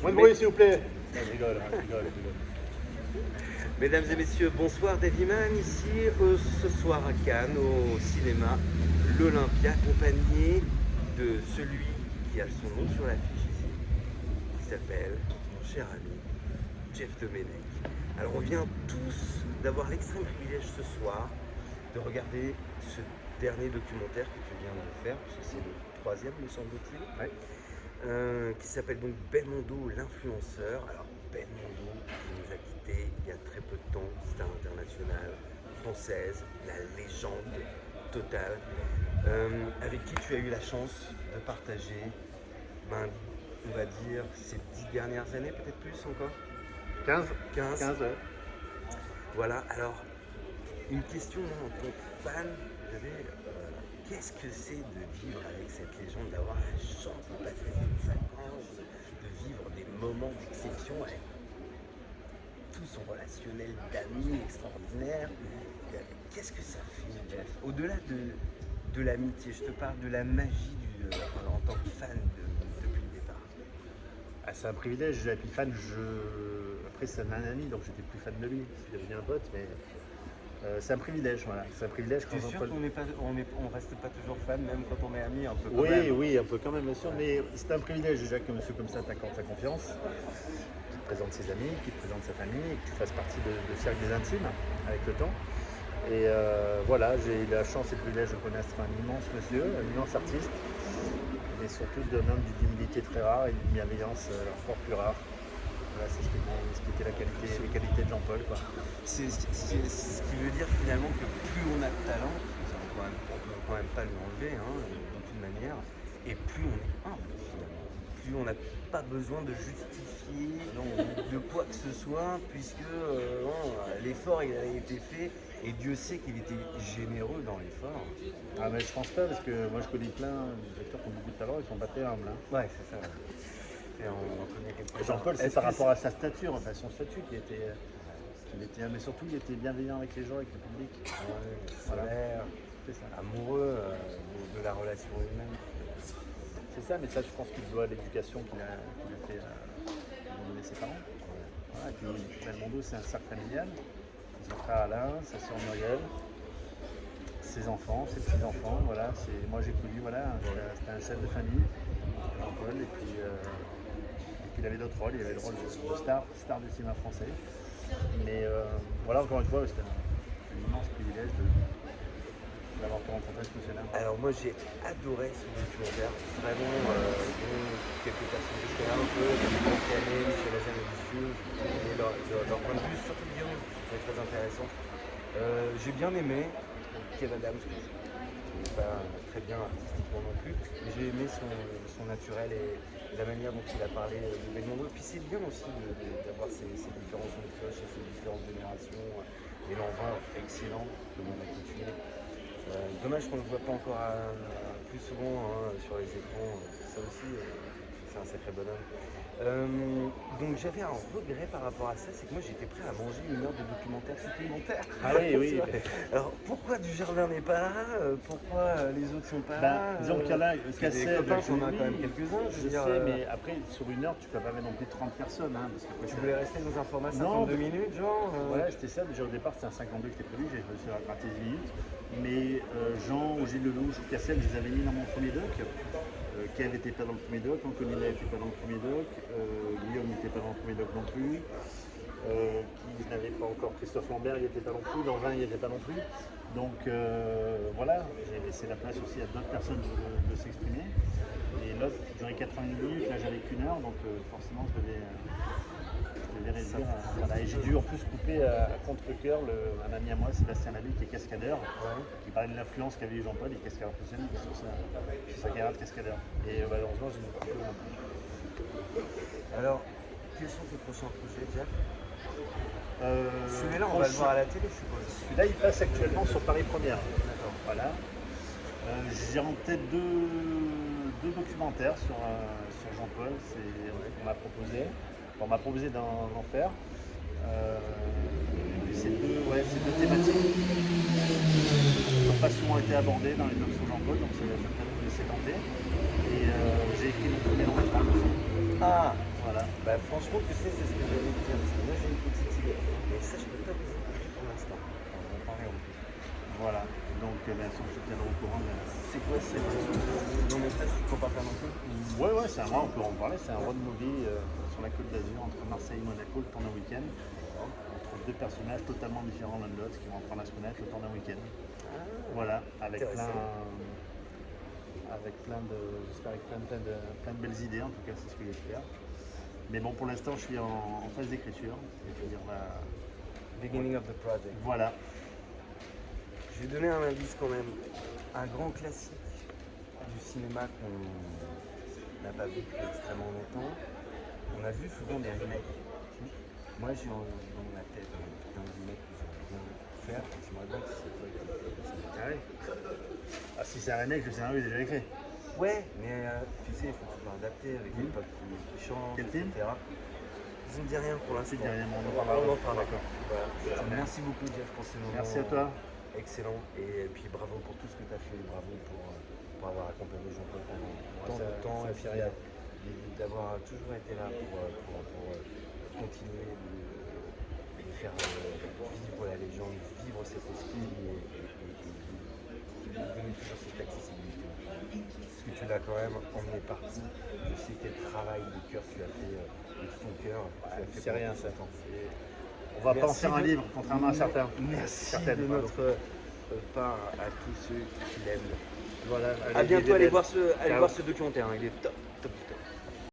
Moins de bruit, s'il vous plaît. Non, je rigole, je rigole. Mesdames et messieurs, bonsoir Dave Iman, ici ce soir à Cannes, au cinéma L'Olympia, accompagné de celui qui a son nom sur l'affiche ici, qui s'appelle mon cher ami Jeff Domenech. Alors on vient tous d'avoir l'extrême privilège ce soir de regarder ce dernier documentaire que tu viens de faire, parce que c'est le troisième me semble-t-il, Ouais. qui s'appelle donc Belmondo, l'influenceur. Alors Belmondo qui nous a quittés il y a très peu de temps, star internationale française, la légende totale, avec qui tu as eu la chance de partager, on va dire, ces 10 dernières années, peut-être plus encore 15 15. 15, ouais. Voilà, alors, une question moi, en tant que fan, j'avais, qu'est-ce que c'est de vivre avec cette légende, d'avoir la chance de passer cette vacances, de vivre des moments d'exception avec tout son relationnel d'amis extraordinaire. Qu'est-ce que ça fait, Jeff? Au-delà de l'amitié, je te parle de la magie en tant que fan depuis le départ. Ah, c'est un privilège, et puis fan, après c'est un ami, donc j'étais plus fan de lui, c'est devenu un pote, mais c'est un privilège, voilà. C'est un privilège quand T'es sûr Jean-Paul... qu'on reste pas toujours fan, même quand on est amis, un peu quand Oui, même. oui, un peu quand même, bien sûr, mais c'est un privilège déjà que monsieur comme ça t'accorde sa confiance, qu'il te présente ses amis, qu'il te présente sa famille, et que tu fasses partie de cercle des intimes avec le temps. Et voilà, j'ai eu la chance et le privilège de connaître un immense monsieur, un immense artiste, mais surtout d'un homme d'une humilité très rare et d'une bienveillance encore plus rare. Voilà, c'est ce qui était les qualités de Jean-Paul, quoi. C'est ce qui veut dire finalement que plus on a de talent, ça, on ne peut quand même pas lui enlever d'aucune manière, et plus on est humble finalement. Plus on n'a pas besoin de justifier de quoi que ce soit, puisque l'effort il a été fait, et Dieu sait qu'il était généreux dans l'effort. Ah mais je pense pas, parce que moi je connais plein d'acteurs qui ont beaucoup de talent, ils sont pas très humbles. Hein. Ouais, c'est ça. Et on connaît quelques Jean-Paul, c'est par rapport à sa stature, enfin son statut qu'il était, mais surtout il était bienveillant avec les gens, avec le public. voilà. C'est ça. Amoureux de la relation humaine. C'est ça, mais ça je pense qu'il doit à l'éducation qu'il a fait, qu'il a donné ses parents. Voilà, et puis Belmondo c'est un cercle familial. Son frère Alain, sa sœur Muriel, ses enfants, ses petits-enfants, voilà. Moi j'ai connu, voilà, c'était un chef de famille, Jean-Paul, et puis il avait d'autres rôles, il avait le rôle de star du cinéma français. Mais voilà, encore une fois, c'était un immense privilège d'avoir pu rencontrer ce monsieur-là. Alors moi j'ai adoré ce documentaire, vraiment quelques personnes que je connais un peu, comme Franck Canet, Michel Azan et Lisieux, et leur point de vue, surtout Guillaume, c'est très intéressant. J'ai bien aimé Kev Adams, que je ne connais pas très bien artistiquement non plus, mais j'ai aimé son naturel et la manière dont il a parlé de Belmondo. Et puis c'est bien aussi d'avoir ces différents sons de cloche et ces différentes générations, et l'envoi excellent que l'on a continué. Dommage qu'on ne le voit pas encore plus souvent sur les écrans, ça aussi, c'est un sacré bonhomme. Donc j'avais un regret par rapport à ça, c'est que moi j'étais prêt à manger 1 heure de documentaire supplémentaire. Ah oui, oui. Alors pourquoi Dujardin n'est pas là? Pourquoi les autres sont pas là? Disons qu'il y en a Des copains, on en a quand même quelques-uns. Je sais, mais après, sur 1 heure, tu peux pas mettre non plus 30 personnes. Hein, parce que, Tu voulais rester dans un format Non, 52 minutes, genre Voilà, c'était ça. Déjà au départ, c'était un 52 qui était prévu, j'ai réussi à rater 10 minutes. Mais Jean, Gilles Lelouch, Cassel, je les avais mis dans mon premier doc. Kev n'était pas dans le premier doc, Anconina n'était pas dans le premier doc, Guillaume n'était pas dans le premier doc non plus, qui n'avait pas encore Christophe Lambert, il n'était pas non plus, Lanvin, il n'était pas non plus. Donc voilà, j'ai laissé la place aussi à d'autres personnes de s'exprimer. Et l'autre durait 80 minutes, là j'avais qu'1 heure, donc forcément je devais réduire. Voilà. Et j'ai dû en plus couper à contre-cœur un ami à moi, Sébastien Labi, qui est cascadeur, qui parlait de l'influence qu'avait eu Jean-Paul, il est cascadeur professionnel sur sa carrière de cascadeur. Et malheureusement, j'ai coupé un peu. Alors, quels sont tes prochains projets, Jack? Celui-là, on va le voir à la télé, je suppose. Celui-là, il passe actuellement sur Paris Première. D'accord. Voilà. J'ai en tête deux documentaires sur Jean-Paul. On m'a proposé d'en faire. Et puis c'est deux thématiques qui n'ont pas souvent été abordées dans les docs sur Jean-Paul, donc je vais peut-être me laisser tenter. Et j'ai écrit mon premier long métrage. Ah, Voilà. Voilà. Bah, franchement, tu sais, c'est ce que j'allais te dire. Parce que moi, j'ai une petite idée. Mais ça, je peux pas vous en parler pour l'instant. On va en parler en plus. Voilà. Donc, bien sûr, je te tiendrai au courant. C'est quoi, c'est le long métrage que tu peux pas faire non plus? Ouais, ouais, c'est un on peut en parler. C'est un road movie sur la côte d'Azur entre Marseille et Monaco, le temps d'un week-end. Entre deux personnages totalement différents l'un de l'autre qui vont apprendre à se connaître le temps d'un week-end. Voilà, avec j'espère avec plein de belles idées, en tout cas, c'est ce que j'espère. Mais bon, pour l'instant, je suis en phase d'écriture. C'est-à-dire, Beginning of the project. voilà. Je vais donner un indice quand même. Un grand classique du cinéma qu'on n'a pas vu depuis extrêmement longtemps. On a vu souvent des remakes. Moi, j'ai dans ma tête un remake que j'aimerais bien faire. J'aimerais bien que c'est quoi. Ah oui. Ah, si c'est un remake, le scénario est déjà écrit. Ouais, mais tu sais, il faut toujours adapter avec l'époque qui change, Quel film? etc. Je ne dis rien pour l'instant. Tu dis rien, mais on en On parlera. en parlera. D'accord. Voilà. Merci beaucoup, Jeff, pour ces moments. Merci à toi. Excellent. Et puis bravo pour tout ce que tu as fait. Bravo pour avoir accompagné Jean-Paul pendant tant de temps. Et puis d'avoir toujours été là pour continuer de faire vivre la légende, vivre cet esprit et de donner toujours cette accessibilité. Parce que tu l'as quand même emmené partout. Je sais quel travail de cœur tu as fait, de tout ton cœur. C'est rien, ça. Temps. On va pas en faire un livre, contrairement à certains. Merci Certaines, de pardon. notre part à tous ceux qui l'aiment. Voilà, À bientôt, allez voir Ciao. voir ce documentaire, hein, il est top.